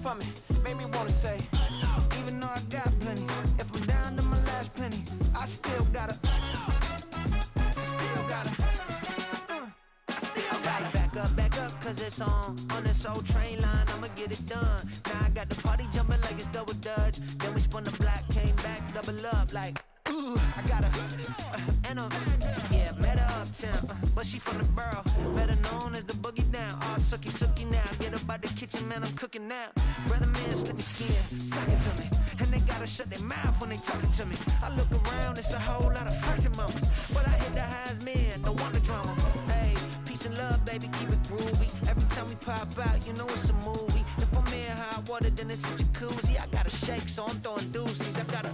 for me, made me wanna say, even though I got plenty, if I'm down to my last penny, I still gotta back up, cause it's on this old train line, I'ma get it done. Now I got the party jumping like it's double dutch. Then we spun the block, came back, double up like, ooh, I got her, and yeah, met her uptown, but she from the borough, better known as the boogie down. All sookie now, get up out the kitchen, man, I'm cooking now. Brother man, slip the skin, suck it to me, and they gotta shut their mouth when they talking to me. I look around, it's a whole lot of flexing moments, but I hit the highs, man, don't want the drama. Hey, peace and love, baby, keep it groovy. Every time we pop out, you know it's a movie. If I'm in hot water, then it's a jacuzzi. I gotta shake, so I'm throwing deuces. I gotta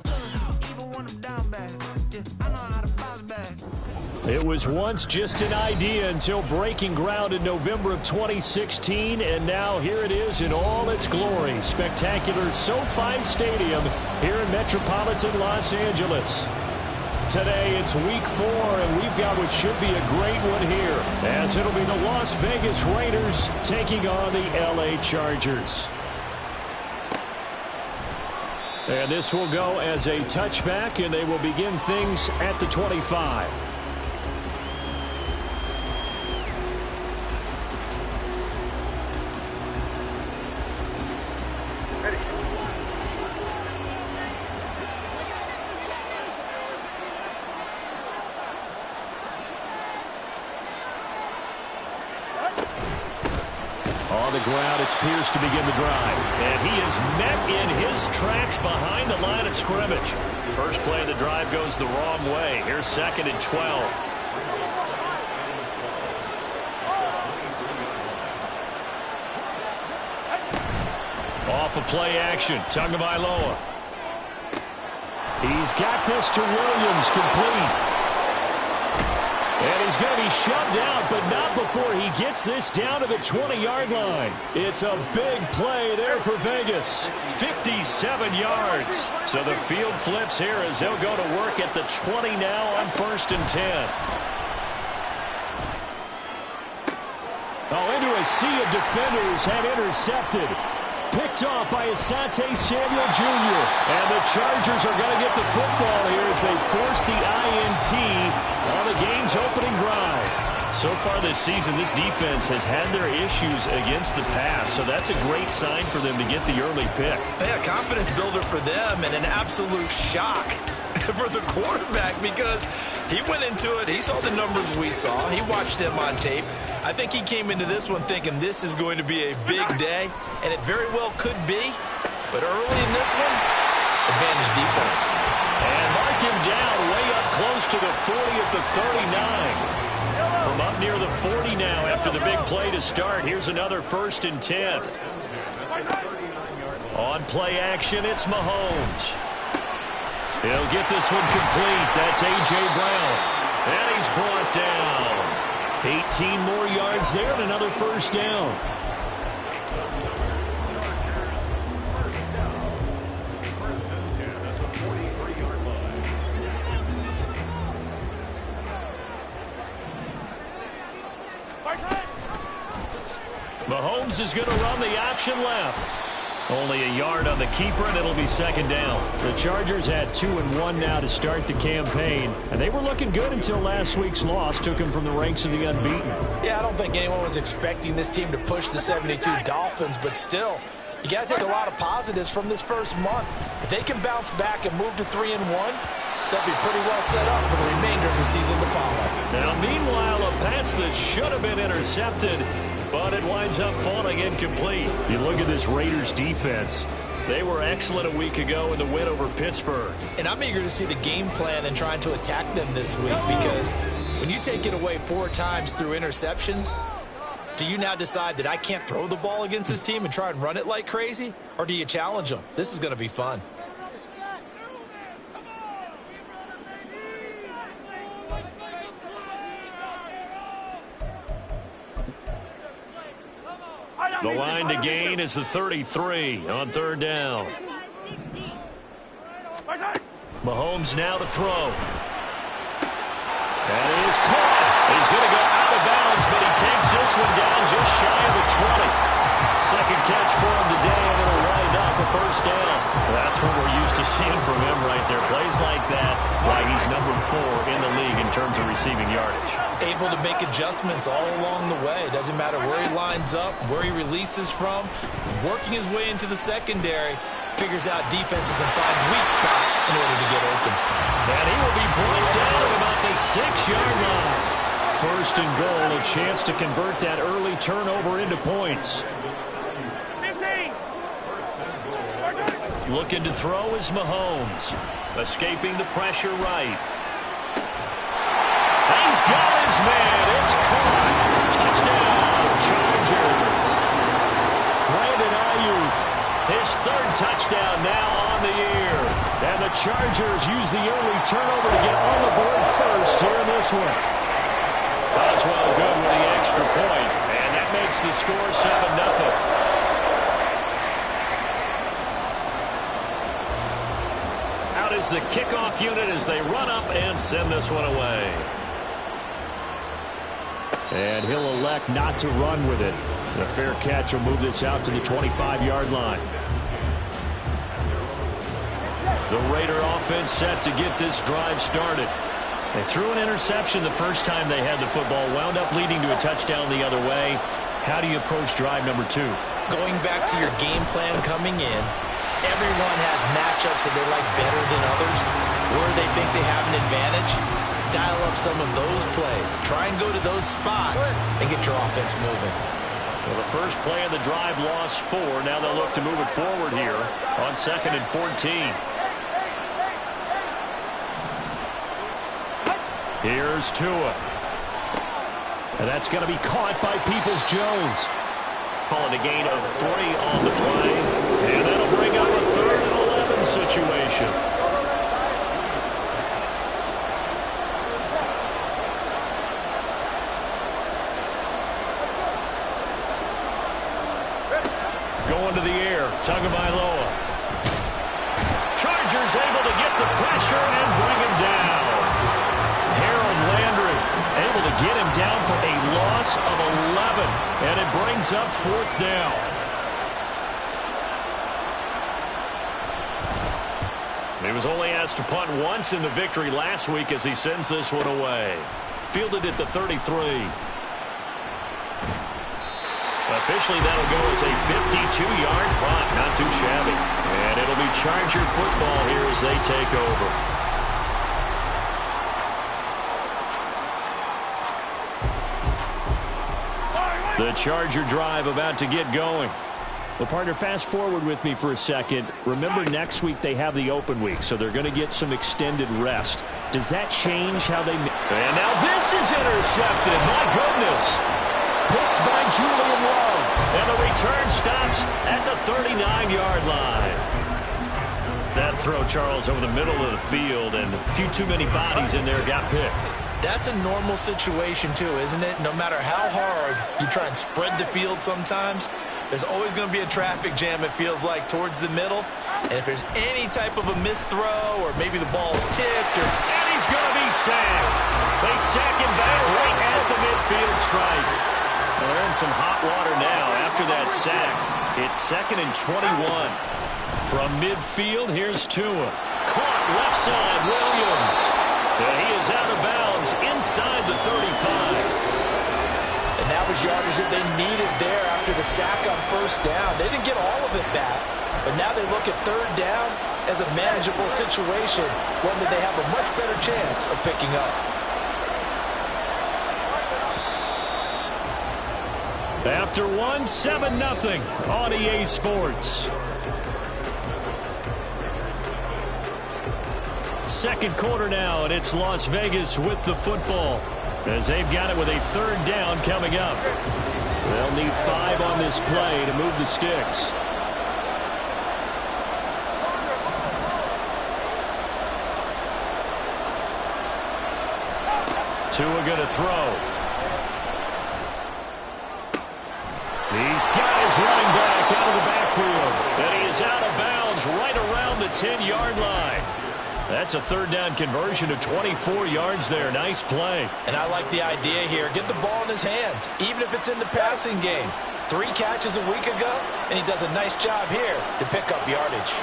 even when I'm down bad. Yeah, I know how to bounce back. It was once just an idea until breaking ground in November of 2016, and now here it is in all its glory. Spectacular SoFi Stadium here in metropolitan Los Angeles. Today it's week 4, and we've got what should be a great one here, as it'll be the Las Vegas Raiders taking on the LA Chargers. And this will go as a touchback, and they will begin things at the 25. On the ground, it's Pierce to begin the drive. And he is met in his tracks behind the line of scrimmage. First play of the drive goes the wrong way. Here's 2nd and 12. Off of play action, Tagovailoa. He's got this to Williams, complete. And he's going to be shoved out, but not before he gets this down to the 20-yard line. It's a big play there for Vegas. 57 yards. So the field flips here as they'll go to work at the 20 now on 1st and 10. Oh, into a sea of defenders, had intercepted. Picked off by Asante Samuel Jr. And the Chargers are going to get the football here as they force the INT on the game's opening drive. So far this season, this defense has had their issues against the pass, so that's a great sign for them to get the early pick. Yeah, confidence builder for them and an absolute shock for the quarterback because he went into it. He saw the numbers we saw. He watched him on tape. I think he came into this one thinking this is going to be a big day, and it very well could be. But early in this one, advantage defense. And mark him down way up close to the 40 at the 39. From up near the 40 now after the big play to start. Here's another 1st and 10. On play action, it's Mahomes. He'll get this one complete. That's A.J. Brown. And he's brought down. 18 more yards there and another 1st down. Mahomes is going to run the option left. Only a yard on the keeper, and it'll be 2nd down. The Chargers had 2-1 now to start the campaign, and they were looking good until last week's loss took them from the ranks of the unbeaten. Yeah, I don't think anyone was expecting this team to push the 72 Dolphins, but still, you got to take a lot of positives from this first month. If they can bounce back and move to 3-1, they'll be pretty well set up for the remainder of the season to follow. Now, meanwhile, a pass that should have been intercepted, but it winds up falling incomplete. You look at this Raiders defense. They were excellent a week ago in the win over Pittsburgh. And I'm eager to see the game plan and trying to attack them this week because when you take it away 4 times through interceptions, do you now decide that I can't throw the ball against this team and try and run it like crazy? Or do you challenge them? This is going to be fun. The line to gain is the 33 on 3rd down. Mahomes now to throw. And it is caught. He's going to go out of bounds, but he takes this one down just shy of the 20. Second catch for him today, and it'll first down. That's what we're used to seeing from him right there. Plays like that, why he's number 4 in the league in terms of receiving yardage. Able to make adjustments all along the way. Doesn't matter where he lines up, where he releases from. Working his way into the secondary, figures out defenses and finds weak spots in order to get open. And he will be brought down at about the 6-yard line. First and goal, a chance to convert that early turnover into points. 15. Looking to throw is Mahomes. Escaping the pressure right. He's got his man. It's caught. Touchdown, Chargers. Brandon Ayuk, his 3rd touchdown now on the year. And the Chargers use the early turnover to get on the board first here in this one. Boswell good with the extra point, and that makes the score 7-0. Out is the kickoff unit as they run up and send this one away. And he'll elect not to run with it. The fair catch will move this out to the 25-yard line. The Raider offense set to get this drive started. They threw an interception the first time they had the football, wound up leading to a touchdown the other way. How do you approach drive number 2? Going back to your game plan coming in, everyone has matchups that they like better than others, where they think they have an advantage. Dial up some of those plays. Try and go to those spots and get your offense moving. Well, the first play of the drive lost 4. Now they'll look to move it forward here on 2nd and 14. Here's Tua. And that's going to be caught by Peoples-Jones. Call it a gain of 3 on the play. And that'll bring up a 3rd and 11 situation. Going to the air, Tagovailoa. Chargers able to get the pressure and bring him down. Harold Landry able to get him down for a loss of 11, and it brings up 4th down. He was only asked to punt once in the victory last week as he sends this one away. Fielded at the 33. Officially, that'll go as a 52-yard punt. Not too shabby. And it'll be Charger football here as they take over. The Charger drive about to get going. Well, partner, fast forward with me for a second. Remember, next week they have the open week, so they're going to get some extended rest. Does that change how they... And now this is intercepted. My goodness. Picked by Julian Love. And the return stops at the 39-yard line. That throw, Charles, over the middle of the field, and a few too many bodies in there got picked. That's a normal situation, too, isn't it? No matter how hard you try and spread the field sometimes, there's always going to be a traffic jam, it feels like, towards the middle. And if there's any type of a missed throw or maybe the ball's tipped or... And he's going to be sacked. They sack him back right at the midfield stripe. Well, they're in some hot water now after that sack. It's 2nd and 21. From midfield, here's Tua. Caught left side, Williams. And he is out of bounds inside the 35. And that was yardage that they needed there after the sack on 1st down. They didn't get all of it back, but now they look at 3rd down as a manageable situation, one that they have a much better chance of picking up. After 7-0 on EA Sports. Second quarter now, and it's Las Vegas with the football as they've got it with a 3rd down coming up. They'll need 5 on this play to move the sticks. Tua going to throw. He's got his running back out of the backfield, and he is out of bounds right around the 10-yard line. That's a third down conversion of 24 yards there. Nice play. And I like the idea here. Get the ball in his hands, even if it's in the passing game. 3 catches a week ago, and he does a nice job here to pick up yardage.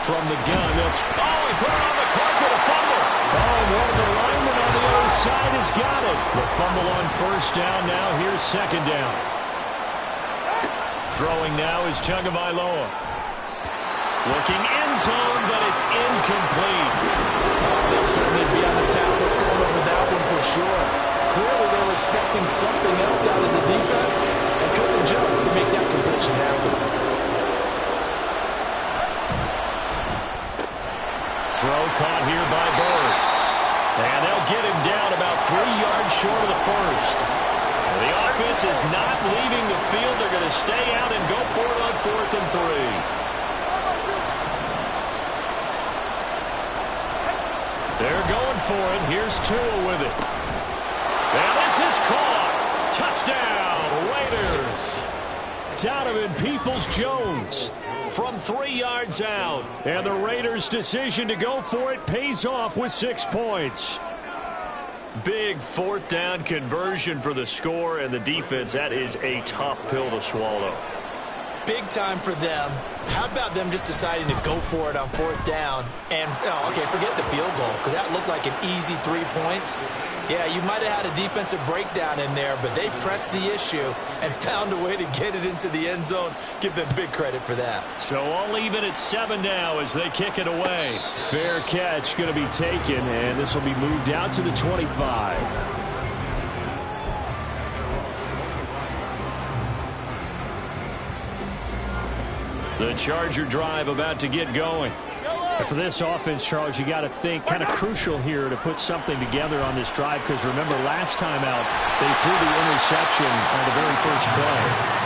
From the gun, he put it on the carpet, a fumble. One of the linemen on the other side has got it. The fumble on first down now. Here's second down. Throwing now is Tagovailoa. Looking end zone, but it's incomplete. They'll certainly be on the tablets going over that one for sure. Clearly they were expecting something else out of the defense and couldn't adjust to make that completion happen. Throw caught here by Bird. And they'll get him down about 3 yards short of the first. The offense is not leaving the field. They're going to stay out and go for it on 4th and 3. They're going for it. Here's Tua with it. And this is caught. Touchdown, Raiders. Donovan Peoples-Jones from 3 yards out. And the Raiders' decision to go for it pays off with 6 points. Big 4th down conversion for the score, and the defense, that is a tough pill to swallow. Big time for them. How about them just deciding to go for it on 4th down? And, okay, forget the field goal, because that looked like an easy 3 points. Yeah, you might have had a defensive breakdown in there, but they pressed the issue and found a way to get it into the end zone. Give them big credit for that. So all even at 7 now as they kick it away. Fair catch going to be taken, and this will be moved out to the 25. The Charger drive about to get going. And for this offense, Charles, you got to think kind of crucial here to put something together on this drive, because remember last time out they threw the interception on the very first play.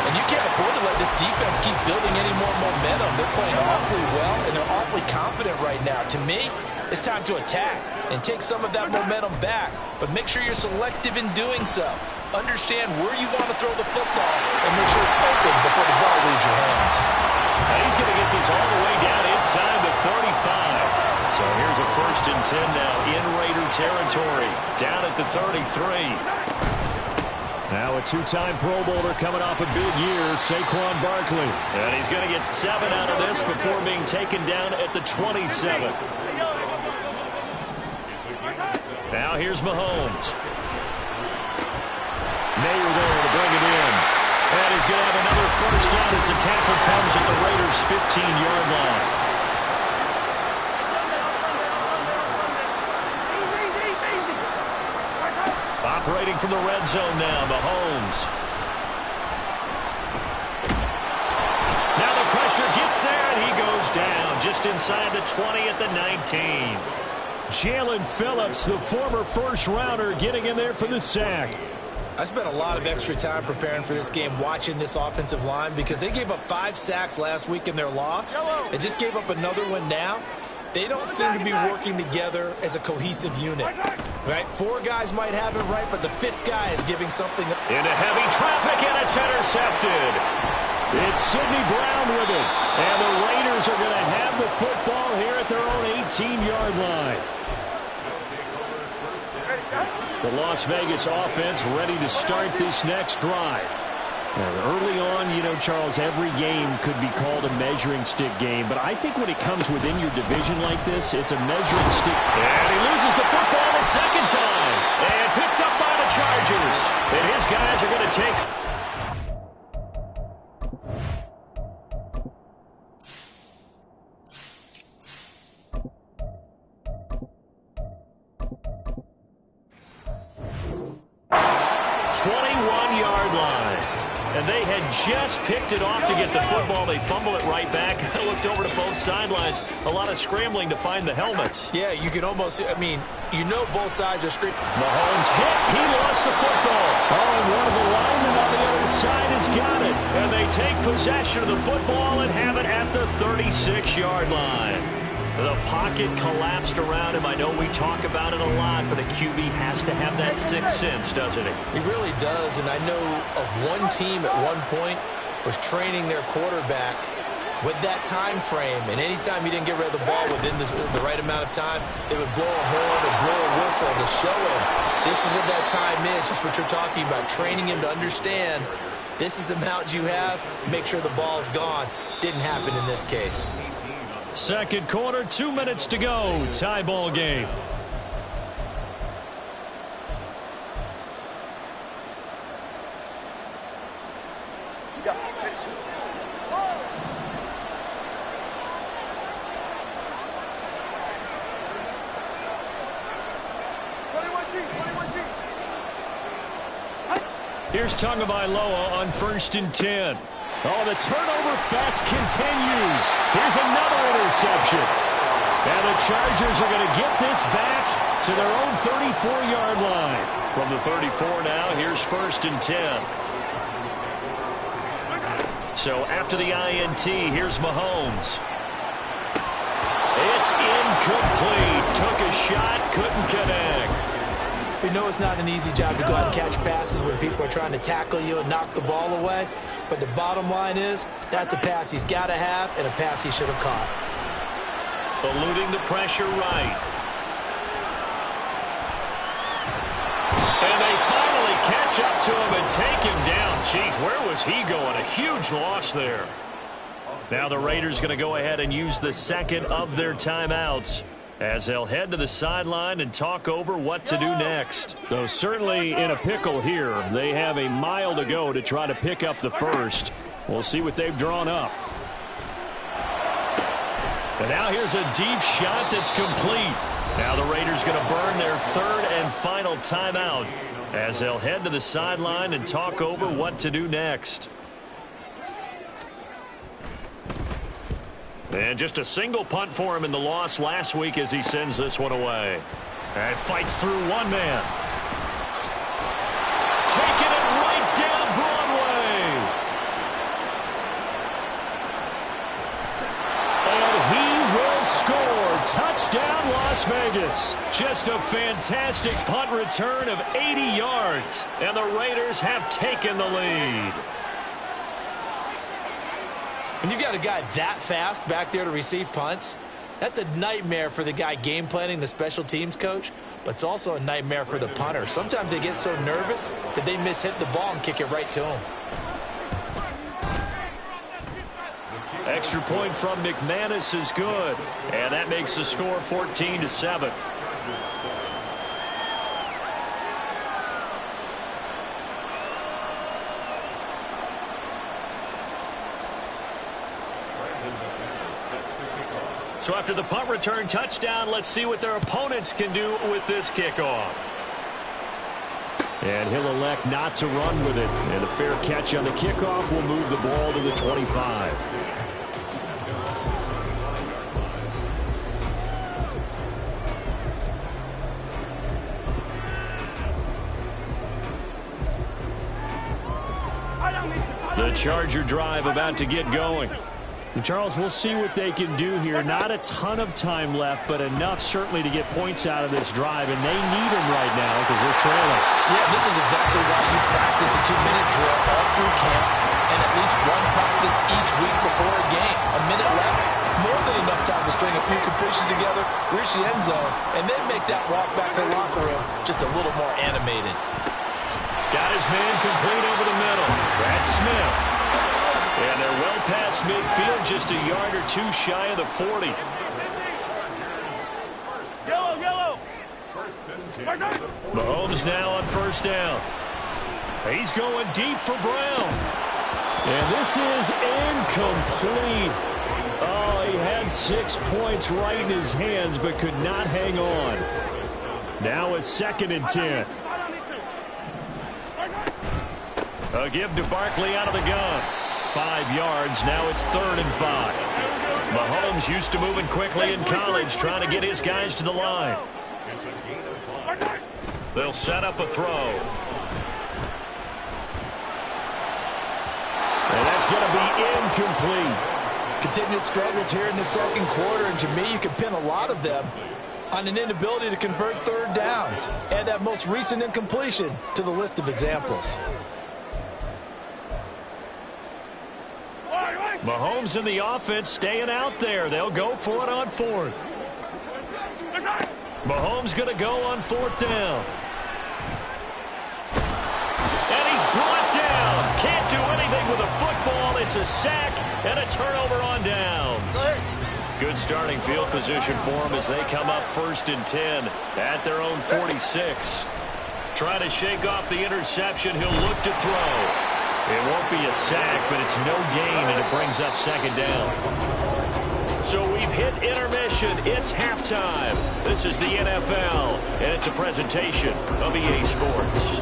And you can't afford to let this defense keep building any more momentum. They're playing awfully well, and they're awfully confident right now. To me, it's time to attack and take some of that momentum back, but make sure you're selective in doing so. Understand where you want to throw the football and make sure it's open before the ball leaves your hands. And he's going to get this all the way down inside the 35. So here's a 1st and 10 now in Raider territory. Down at the 33. Now a 2-time Pro Bowler coming off a big year, Saquon Barkley. And he's going to get 7 out of this before being taken down at the 27. Now here's Mahomes. Mayer there to bring it in. And he's going to have another 1st down as the tackle comes at the Raiders' 15-yard line. Operating from the red zone now, Mahomes. Now the pressure gets there, and he goes down just inside the 20 at the 19. Jalen Phillips, the former first-rounder, getting in there for the sack. I spent a lot of extra time preparing for this game, watching this offensive line, because they gave up 5 sacks last week in their loss. They just gave up another one now. They don't seem to be working together as a cohesive unit. Right? 4 guys might have it right, but the 5th guy is giving something. Into heavy traffic, and it's intercepted. It's Sidney Brown with it. And the Raiders are going to have the football here at their own 18-yard line. The Las Vegas offense ready to start this next drive. Now, early on, you know, Charles, every game could be called a measuring stick game, but I think when it comes within your division like this, it's a measuring stick. And he loses the football the second time. And picked up by the Chargers. And his guys are going to take... 21-yard line. And they had just picked it off to get the football. They fumble it right back. I looked over to both sidelines. A lot of scrambling to find the helmets. Yeah, you can almost, I mean, you know both sides are screaming. Mahomes hit. He lost the football. Oh, and one of the linemen on the other side has got it. And they take possession of the football and have it at the 36-yard line. The pocket collapsed around him. I know we talk about it a lot, but a QB has to have that sixth sense, doesn't he? He really does, and I know of one team at one point was training their quarterback with that time frame, and anytime he didn't get rid of the ball within the right amount of time, they would blow a horn or blow a whistle to show him this is what that time is, just what you're talking about, training him to understand this is the amount you have, make sure the ball's gone. Didn't happen in this case. Second quarter, 2 minutes to go. Tie ball game. Here's Tagovailoa on 1st and 10. Oh, the turnover fest continues. Here's another interception. And the Chargers are going to get this back to their own 34-yard line. From the 34 now, here's 1st and 10. So after the INT, here's Mahomes. It's incomplete. Took a shot, couldn't connect. We know it's not an easy job to go out and catch passes when people are trying to tackle you and knock the ball away. But the bottom line is, that's a pass he's got to have and a pass he should have caught. Eluding the pressure right. And they finally catch up to him and take him down. Jeez, where was he going? A huge loss there. Now the Raiders going to go ahead and use the second of their timeouts as they'll head to the sideline and talk over what to do next. So certainly in a pickle here. They have a mile to go to try to pick up the first. We'll see what they've drawn up. And now here's a deep shot that's complete. Now the Raiders going to burn their third and final timeout as they'll head to the sideline and talk over what to do next. And just a single punt for him in the loss last week as he sends this one away. And fights through one man. Taking it right down Broadway. And he will score. Touchdown, Las Vegas. Just a fantastic punt return of 80 yards. And the Raiders have taken the lead. When you got a guy that fast back there to receive punts, that's a nightmare for the guy game planning, the special teams coach, but it's also a nightmare for the punter. Sometimes they get so nervous that they mishit the ball and kick it right to him. Extra point from McManus is good, and that makes the score 14-7. So after the punt return touchdown, let's see what their opponents can do with this kickoff. And he'll elect not to run with it. And a fair catch on the kickoff will move the ball to the 25. The Charger drive about to get going. Charles, we'll see what they can do here. Not a ton of time left, but enough certainly to get points out of this drive, and they need them right now because they're trailing. Yeah, this is exactly why you practice a 2-minute drill all through camp and at least one practice each week before a game. A minute left, more than enough time to string a few completions together, reach the end zone, and then make that walk back to the locker room just a little more animated. Got his man complete over the middle. That's Smith. And they're well past midfield, just a yard or two shy of the 40. Yellow. Mahomes now on first down. He's going deep for Brown. And this is incomplete. Oh, he had 6 points right in his hands, but could not hang on. Now a 2nd and 10. A give to Barkley out of the gun. 5 yards. Now it's 3rd and 5. Mahomes used to moving quickly in college, trying to get his guys to the line. They'll set up a throw. And that's going to be incomplete. Continued struggles here in the second quarter, and to me, you can pin a lot of them on an inability to convert third downs. Add that most recent incompletion to the list of examples. Mahomes and the offense staying out there. They'll go for it on fourth. Mahomes going to go on fourth down. And he's brought down. Can't do anything with a football. It's a sack and a turnover on downs. Good starting field position for them as they come up 1st and 10 at their own 46. Trying to shake off the interception. He'll look to throw. It won't be a sack, but it's no gain, and it brings up 2nd down. So we've hit intermission. It's halftime. This is the NFL, and it's a presentation of EA Sports.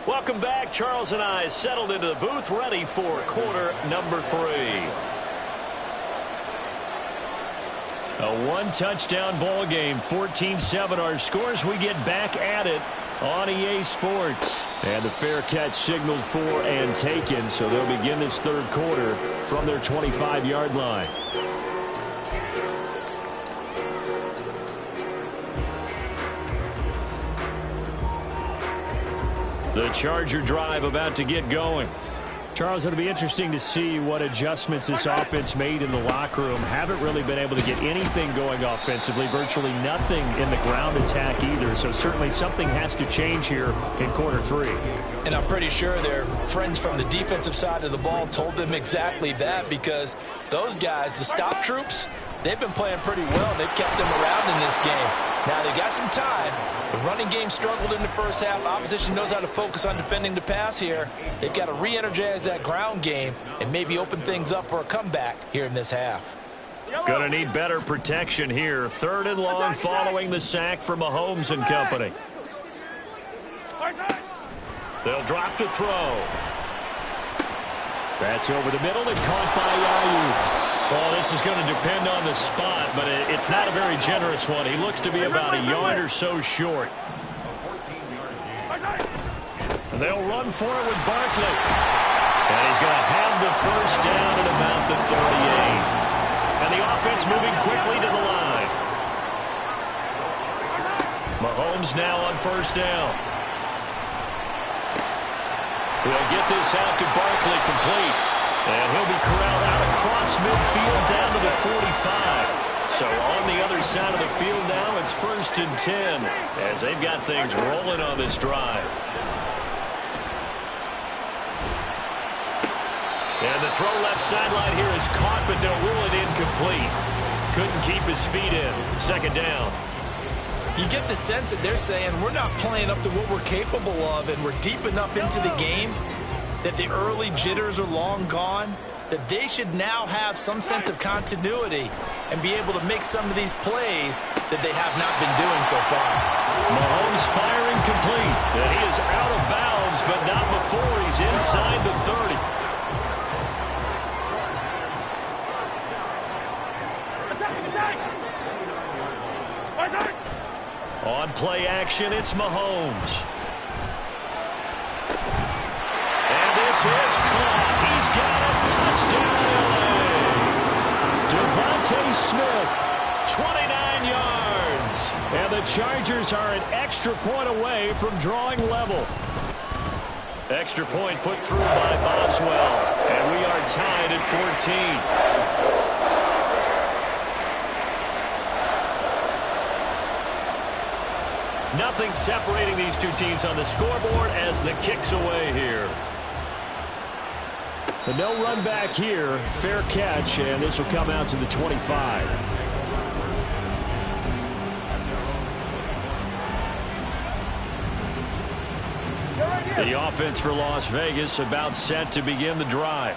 Welcome back. Charles and I settled into the booth, ready for quarter number 3. A one-touchdown ball game, 14-7 our scores. We get back at it on EA Sports. And the fair catch signaled for and taken, so they'll begin this third quarter from their 25-yard line. The Charger drive about to get going. Charles, it'll be interesting to see what adjustments this offense made in the locker room. Haven't really been able to get anything going offensively, virtually nothing in the ground attack either. So certainly something has to change here in quarter 3. And I'm pretty sure their friends from the defensive side of the ball told them exactly that, because those guys, the stop troops, they've been playing pretty well. They've kept them around in this game. Now, they got some time. The running game struggled in the first half. Opposition knows how to focus on defending the pass here. They've got to re-energize that ground game and maybe open things up for a comeback here in this half. Going to need better protection here. 3rd and long following the sack for Mahomes and company. They'll drop to throw. That's over the middle and caught by Ayuk. Well, this is going to depend on the spot, but it's not a very generous one. He looks to be about a yard or so short. They'll run for it with Barkley. And he's going to have the first down at about the 38. And the offense moving quickly to the line. Mahomes now on 1st down. He'll get this out to Barkley, complete. And he'll be corralled out across midfield down to the 45. So on the other side of the field now, it's 1st and 10 as they've got things rolling on this drive. And the throw left sideline here is caught, but they'll rule it incomplete. Couldn't keep his feet in. 2nd down. You get the sense that they're saying we're not playing up to what we're capable of, and we're deep enough into the game that the early jitters are long gone, that they should now have some sense of continuity and be able to make some of these plays that they have not been doing so far. Mahomes firing complete. And he is out of bounds, but not before he's inside the 30. On play action, it's Mahomes. And this is caught. He's got a touchdown, LA. Devontae Smith, 29 yards. And the Chargers are an extra point away from drawing level. Extra point put through by Boswell. And we are tied at 14. Nothing separating these two teams on the scoreboard as the kick's away here. But no run back here. Fair catch, and this will come out to the 25. The offense for Las Vegas about set to begin the drive.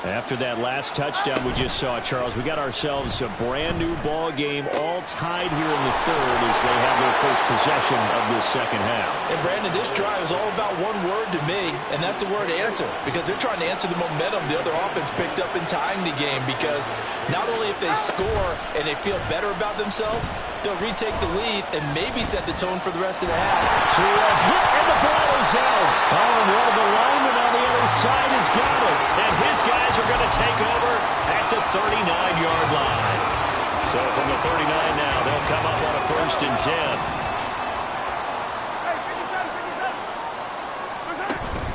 After that last touchdown we just saw, Charles, we got ourselves a brand new ball game, all tied here in the third as they have their first possession of this second half. And Brandon, this drive is all about one word to me, and that's the word answer, because they're trying to answer the momentum the other offense picked up in tying the game, because not only if they score and they feel better about themselves, they'll retake the lead and maybe set the tone for the rest of the half. To a hit, and the ball is out. Oh, and one of the linemen on the other side has got it. And his guys are going to take over at the 39-yard line. So from the 39 now, they'll come up on a 1st and 10.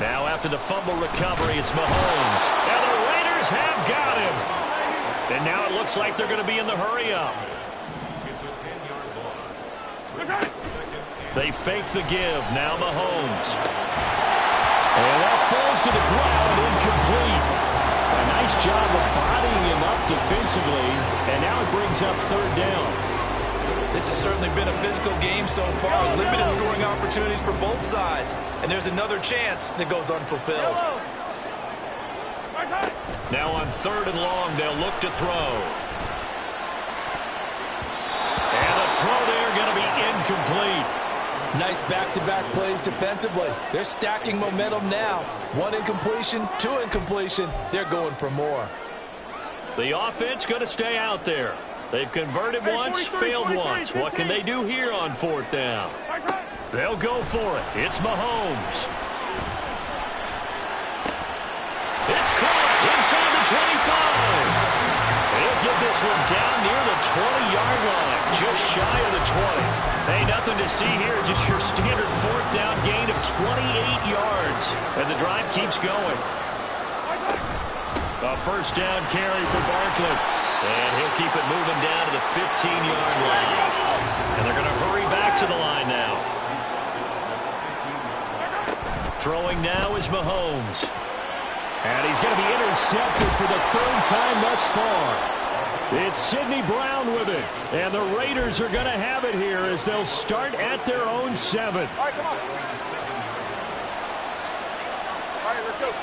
Now after the fumble recovery, it's Mahomes. And the Raiders have got him. And now it looks like they're going to be in the hurry-up. They fake the give. Now Mahomes. And that falls to the ground, incomplete. A nice job of bodying him up defensively. And now it brings up 3rd down. This has certainly been a physical game so far. Limited scoring opportunities for both sides. And there's another chance that goes unfulfilled. Now on 3rd and long, they'll look to throw. And the throw there going to be incomplete. Nice back-to-back plays defensively. They're stacking momentum now. 1 incompletion, 2 incompletion. They're going for more. The offense going to stay out there. They've converted once, failed once. What can they do here on 4th down? They'll go for it. It's Mahomes. It's caught inside the 25. They'll get this one down near the 20-yard line, just shy of the 20. Hey, nothing to see here, just your standard 4th down gain of 28 yards. And the drive keeps going. A 1st down carry for Barkley. And he'll keep it moving down to the 15-yard line. And they're going to hurry back to the line now. Throwing now is Mahomes. And he's going to be intercepted for the 3rd time thus far. It's Sidney Brown with it. And the Raiders are going to have it here as they'll start at their own 7. All right, come on. All right, let's go.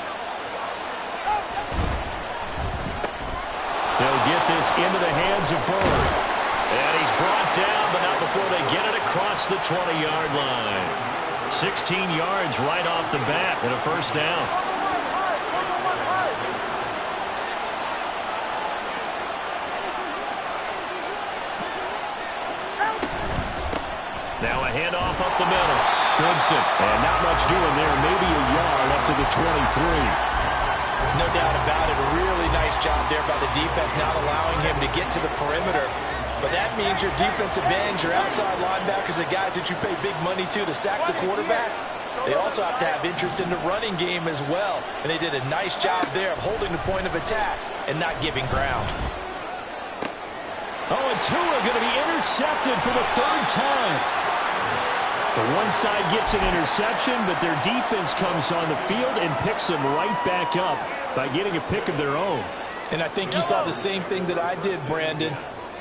They'll get this into the hands of Bird. And he's brought down, but not before they get it across the 20-yard line. 16 yards right off the bat and a 1st down. Now a handoff up the middle. Goodson. And not much doing there. Maybe a yard up to the 23. No doubt about it. A really nice job there by the defense, not allowing him to get to the perimeter. But that means your defensive ends, your outside linebackers, the guys that you pay big money to sack the quarterback, they also have to have interest in the running game as well. And they did a nice job there of holding the point of attack and not giving ground. Oh, and Tua going to be intercepted for the 3rd time. The one side gets an interception, but their defense comes on the field and picks them right back up by getting a pick of their own. And I think you saw the same thing that I did, Brandon.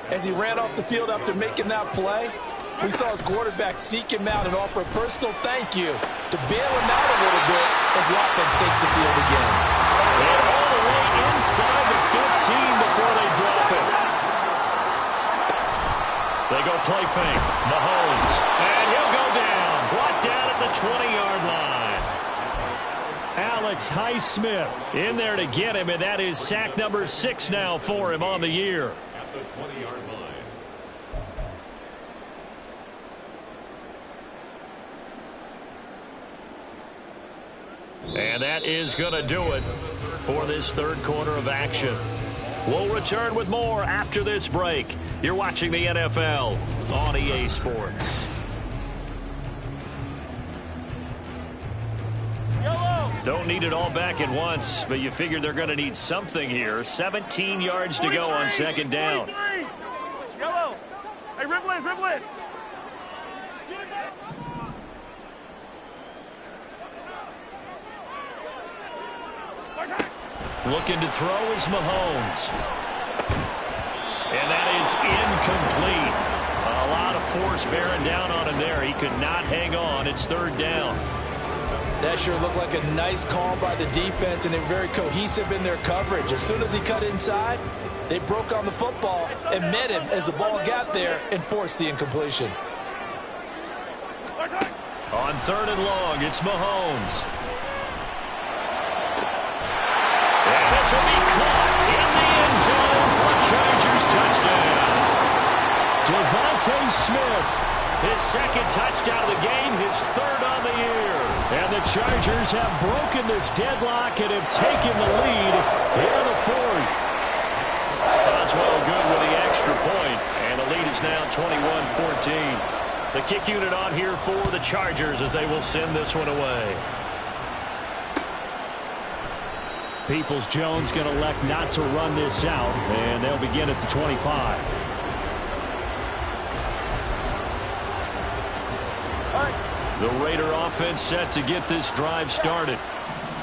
As he ran off the field after making that play, we saw his quarterback seek him out and offer a personal thank you to bail him out a little bit as the offense takes the field again. And all the way inside the 15 before they drop it. They go play fake. Mahomes. And he'll go down. Brought down at the 20-yard line. Alex Highsmith in there to get him, and that is sack number 6 now for him on the year. At the 20-yard line. And that is going to do it for this 3rd quarter of action. We'll return with more after this break. You're watching the NFL on EA Sports. Don't need it all back at once, but you figure they're going to need something here. 17 yards to go on 2nd down. Yellow. Hey, dribble in, dribble in. Looking to throw is Mahomes. And that is incomplete. A lot of force bearing down on him there. He could not hang on. It's 3rd down. That sure looked like a nice call by the defense, and they're very cohesive in their coverage. As soon as he cut inside, they broke on the football and met him as the ball got there and forced the incompletion. On 3rd and long, it's Mahomes. And this will be caught in the end zone for a Chargers touchdown. Devontae Smith, his 2nd touchdown of the game, his 3rd on the year. And the Chargers have broken this deadlock and have taken the lead here in the 4th. Oswell good with the extra point, and the lead is now 21-14. The kick unit on here for the Chargers as they will send this one away. Peoples-Jones going to elect not to run this out, and they'll begin at the 25. The Raider offense set to get this drive started.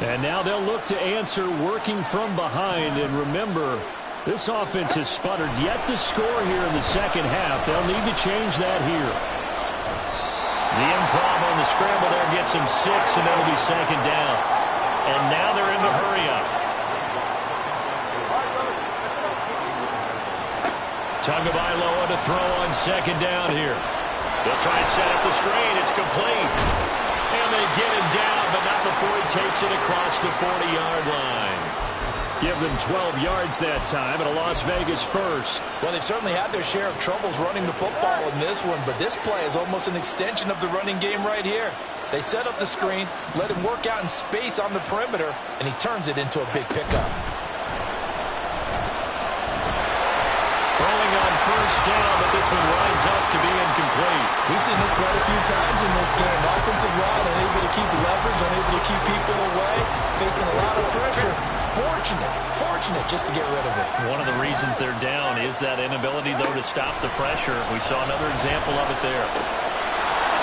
And now they'll look to answer working from behind. And remember, this offense has sputtered yet to score here in the 2nd half. They'll need to change that here. The improv on the scramble there gets them 6, and that'll be 2nd down. And now they're in the hurry-up. Tagovailoa to throw on 2nd down here. They'll try and set up the screen. It's complete. And they get him down, but not before he takes it across the 40-yard line. Give them 12 yards that time at a Las Vegas first. Well, they've certainly had their share of troubles running the football in this one, but this play is almost an extension of the running game right here. They set up the screen, let him work out in space on the perimeter, and he turns it into a big pickup. Throwing on 1st down, but this one winds up to be incomplete. We've seen this quite a few times in this game. Offensive line unable to keep leverage, unable to keep people away, facing a lot of pressure. Fortunate just to get rid of it. One of the reasons they're down is that inability, though, to stop the pressure. We saw another example of it there.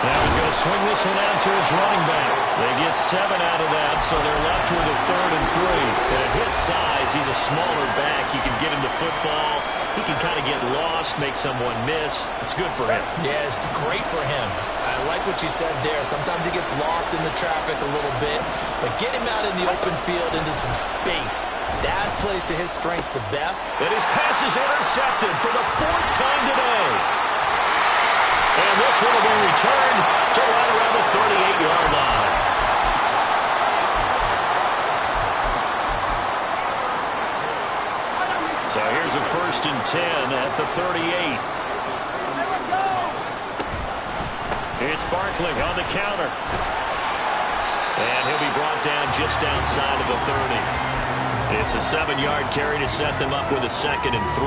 Now he's going to swing this one out to his running back. They get 7 out of that, so they're left with a 3rd and 3. And at his size, he's a smaller back. You can get him to football. He can kind of get lost, make someone miss. It's good for him. Yeah, it's great for him. I like what you said there. Sometimes he gets lost in the traffic a little bit, but get him out in the open field into some space. That plays to his strengths the best. And his pass is intercepted for the 4th time today. And this one will be returned to right around the 38-yard line. So here's a 1st and 10 at the 38. It's Barkley on the counter. And he'll be brought down just outside of the 30. It's a 7-yard carry to set them up with a 2nd and 3.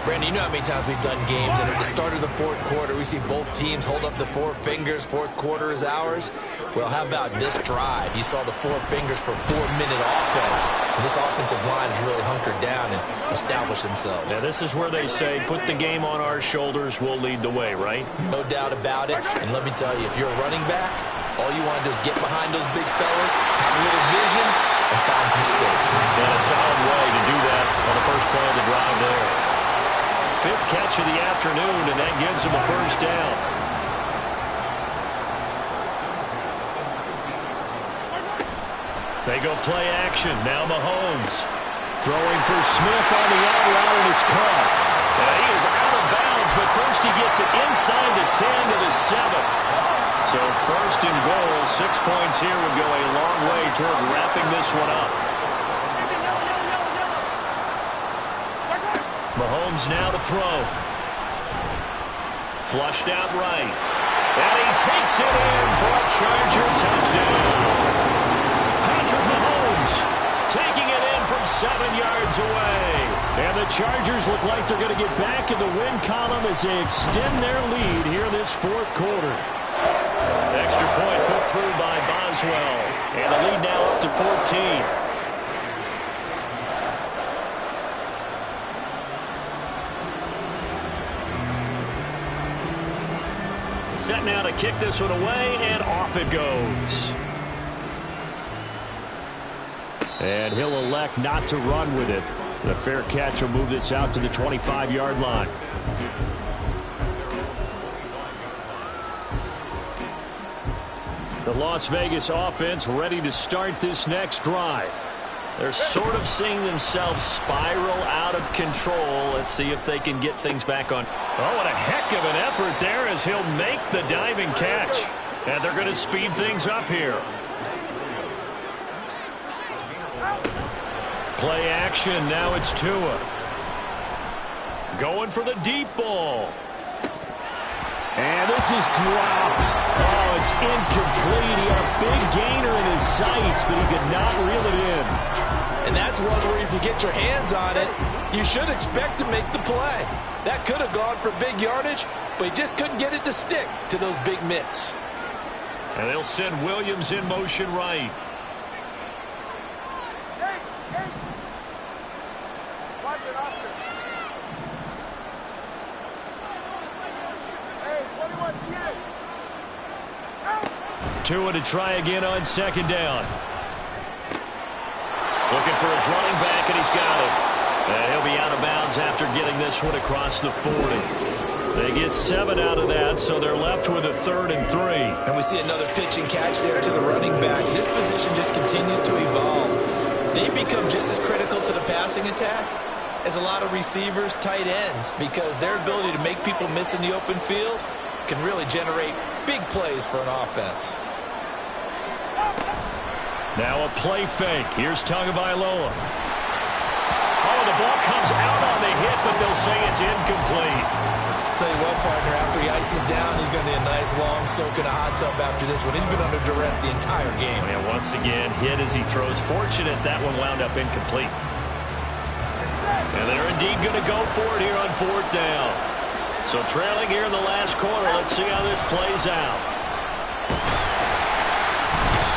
Brandon, you know how many times we've done games, and at the start of the 4th quarter, we see both teams hold up the 4 fingers. 4th quarter is ours. Well, how about this drive? You saw the 4 fingers for 4-minute offense, and this offensive line has really hunkered down and established themselves. Now, this is where they say, put the game on our shoulders, we'll lead the way, right? No doubt about it. And let me tell you, if you're a running back, all you want to do is get behind those big fellas, have a little vision, and find some space. And a solid way to do that on the first play of the drive there. 5th catch of the afternoon, and that gives him a 1st down. They go play action. Now Mahomes throwing for Smith on the out route, and it's caught. He is out of bounds, but first he gets it inside the 10 to the 7. So 1st and goal, 6 points here would go a long way toward wrapping this one up. Mahomes now to throw. Flushed out right. And he takes it in for a Charger touchdown. Patrick Mahomes taking it in from 7 yards away. And the Chargers look like they're going to get back in the win column as they extend their lead here in this 4th quarter. Extra point put through by Boswell. And the lead now up to 14. Set now to kick this one away, and off it goes. And he'll elect not to run with it. The fair catch will move this out to the 25-yard line. The Las Vegas offense ready to start this next drive. They're sort of seeing themselves spiral out of control. Let's see if they can get things back on. Oh, what a heck of an effort there as he'll make the diving catch. And they're going to speed things up here. Play action. Now it's Tua. Going for the deep ball. And this is dropped. Oh, it's incomplete. He had a big gainer in his sights, but he could not reel it in. And that's one where if you get your hands on it, you should expect to make the play. That could have gone for big yardage, but he just couldn't get it to stick to those big mitts. And they'll send Williams in motion right. Tua to try again on second down. Looking for his running back, and he's got it. And he'll be out of bounds after getting this one across the 40. They get 7 out of that, so they're left with a 3rd and 3. And we see another pitch and catch there to the running back. This position just continues to evolve. They become just as critical to the passing attack as a lot of receivers, tight ends, because their ability to make people miss in the open field can really generate big plays for an offense. Now a play fake. Here's Tagovailoa. Oh, the ball comes out on the hit, but they'll say it's incomplete. Tell you what, partner, after he ices down, he's going to need a nice long soak in a hot tub after this one. He's been under duress the entire game. And once again, hit as he throws. Fortunate that one wound up incomplete. And they're indeed going to go for it here on 4th down. So trailing here in the last quarter. Let's see how this plays out.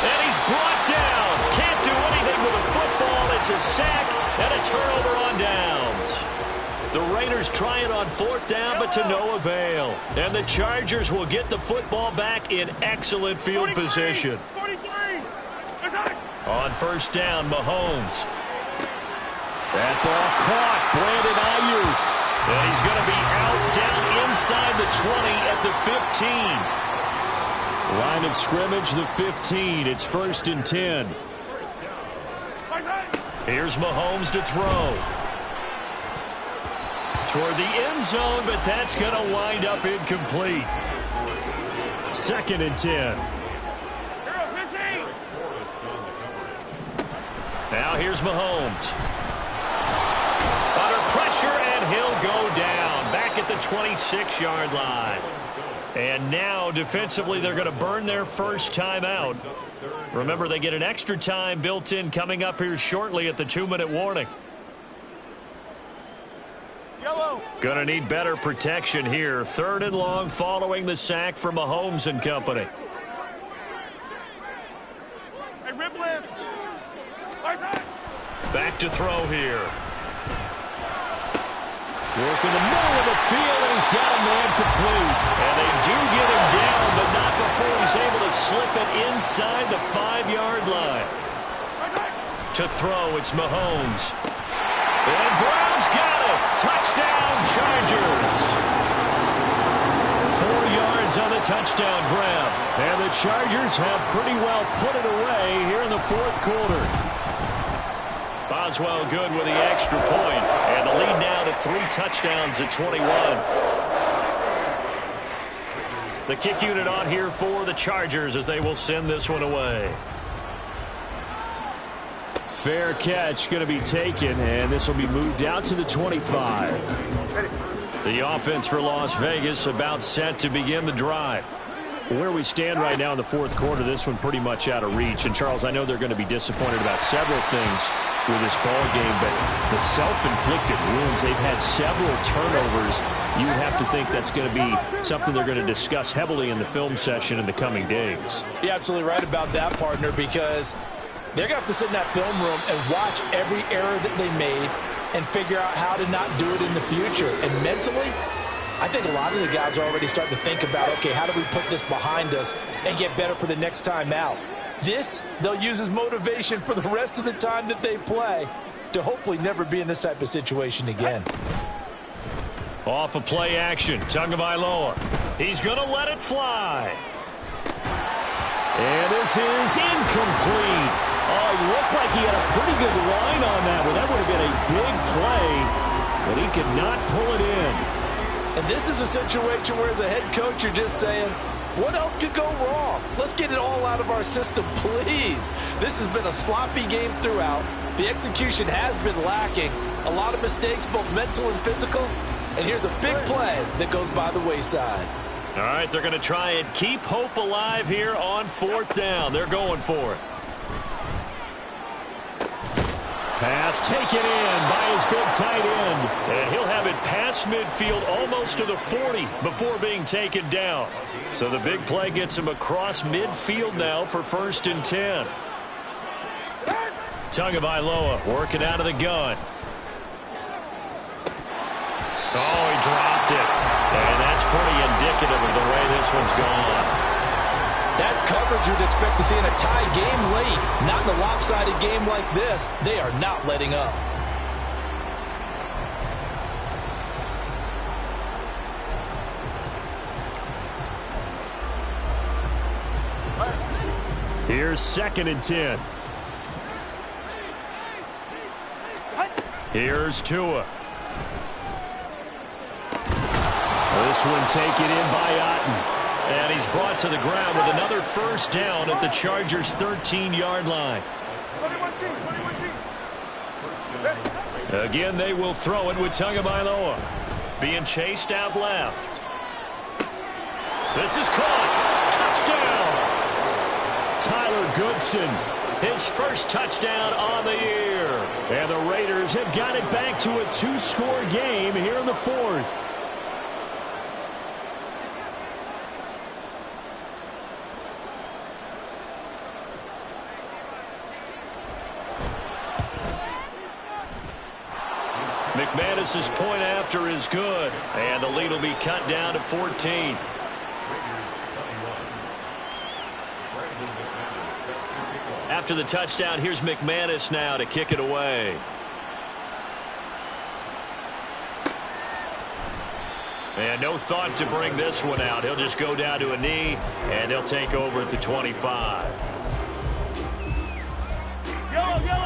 And he's brought down. Can't do anything with a football. It's a sack and a turnover on downs. The Raiders trying on 4th down, but to no avail. And the Chargers will get the football back in excellent field position. 43. On 1st down, Mahomes. That ball caught. Brandon Ayuk. And he's going to be out down inside the 20 at the 15. Line of scrimmage, the 15. It's 1st and 10. Here's Mahomes to throw. Toward the end zone, but that's going to wind up incomplete. 2nd and 10. Now here's Mahomes. Under pressure, and he'll go down. Back at the 26-yard line. And now, defensively, they're going to burn their first timeout. Remember, they get an extra time built in coming up here shortly at the 2-minute warning. Going to need better protection here. 3rd and long following the sack from Mahomes and company. Hey, rip lift. Back to throw here. Work in the middle of the field, and he's got a man complete. And they do get him down, but not before he's able to slip it inside the 5-yard line. To throw, it's Mahomes. And Brown's got it. Touchdown, Chargers. 4 yards on the touchdown grab. And the Chargers have pretty well put it away here in the 4th quarter. Boswell good with the extra point. And the lead now to 3 touchdowns at 21. The kick unit on here for the Chargers as they will send this one away. Fair catch going to be taken, and this will be moved out to the 25. The offense for Las Vegas about set to begin the drive. Where we stand right now in the 4th quarter, this one pretty much out of reach. And, Charles, I know they're going to be disappointed about several things with this ball game, but the self-inflicted wounds, they've had several turnovers. You would have to think that's going to be something they're going to discuss heavily in the film session in the coming days. You're absolutely right about that, partner, because they're going to have to sit in that film room and watch every error that they made and figure out how to not do it in the future. And mentally, I think a lot of the guys are already starting to think about, okay, how do we put this behind us and get better for the next time out? This, they'll use as motivation for the rest of the time that they play to hopefully never be in this type of situation again. Off of play action, Tagovailoa. He's going to let it fly. And this is incomplete. Oh, it looked like he had a pretty good line on that one. That would have been a big play, but he could not pull it in. And this is a situation where as a head coach you're just saying, what else could go wrong? Let's get it all out of our system, please. This has been a sloppy game throughout. The execution has been lacking. A lot of mistakes, both mental and physical. And here's a big play that goes by the wayside. All right, they're going to try and keep hope alive here on 4th down. They're going for it. Pass taken in by his big tight end. And he'll have it past midfield almost to the 40 before being taken down. So the big play gets him across midfield now for 1st and 10. Tagovailoa working out of the gun. Oh, he dropped it. And that's pretty indicative of the way this one's gone. That's coverage you'd expect to see in a tie game late. Not in a lopsided game like this. They are not letting up. Here's 2nd and 10. Here's Tua. This one taken in by Otten. And he's brought to the ground with another 1st down at the Chargers' 13-yard line. 21 team. Again, they will throw it with Tagovailoa. Being chased out left. This is caught. Touchdown. Tyler Goodson, his 1st touchdown on the year. And the Raiders have got it back to a 2-score game here in the 4th. McManus's point after is good, and the lead will be cut down to 14. After the touchdown, here's McManus now to kick it away. And no thought to bring this one out. He'll just go down to a knee, and they'll take over at the 25.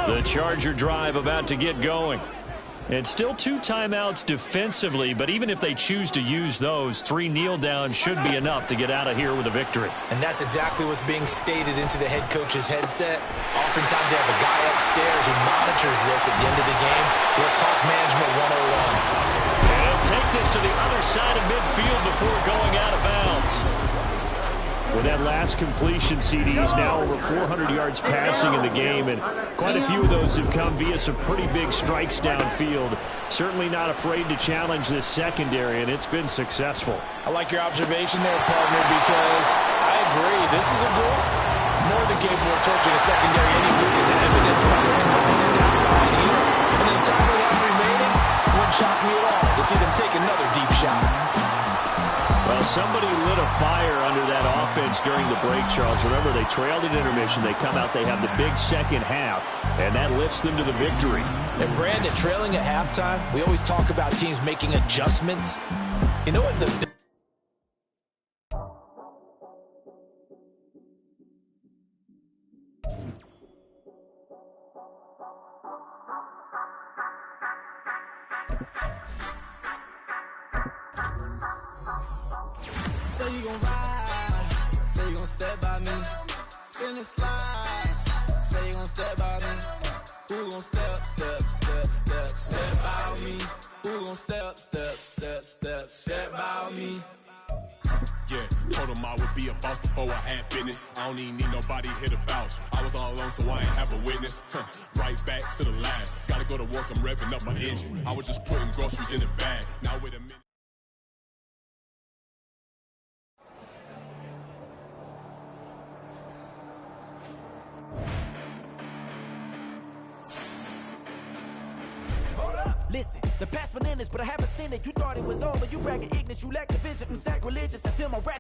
The Charger drive about to get going. And still 2 timeouts defensively, but even if they choose to use those, 3 kneel downs should be enough to get out of here with a victory. And that's exactly what's being stated into the head coach's headset. Oftentimes they have a guy upstairs who monitors this at the end of the game. They'll clock management 101. And he'll take this to the other side of midfield before going out of bounds. With that last completion, CD's now over 400 yards passing in the game, and quite a few of those have come via some pretty big strikes downfield. Certainly not afraid to challenge this secondary, and it's been successful. I like your observation there, partner, because I agree. This is a group more than capable of torching a secondary any week, as evidenced by the combined stat line here. And then the time we have remaining wouldn't shock me at all to see them take another deep shot. Well, somebody lit a fire under that offense during the break, Charles. Remember, they trailed at intermission. They come out, they have the big second half, and that lifts them to the victory. And Brandon, trailing at halftime, we always talk about teams making adjustments. You know what Say you gon' ride, say you gon' step by me, spin and slide, say you gon' step by me, who gon' step by me, who gon' step by me. Yeah, told him I would be a boss before I had business. I don't even need nobody here to vouch. I was all alone, so I ain't have a witness. Right back to the lab. Gotta go to work, I'm revving up my engine. I was just putting groceries in the bag. Now wait a minute. Listen, the past bananas, but I haven't seen it. You thought it was over. You bragging ignorance, you lack the vision. I'm sacrilegious. I feel my rap.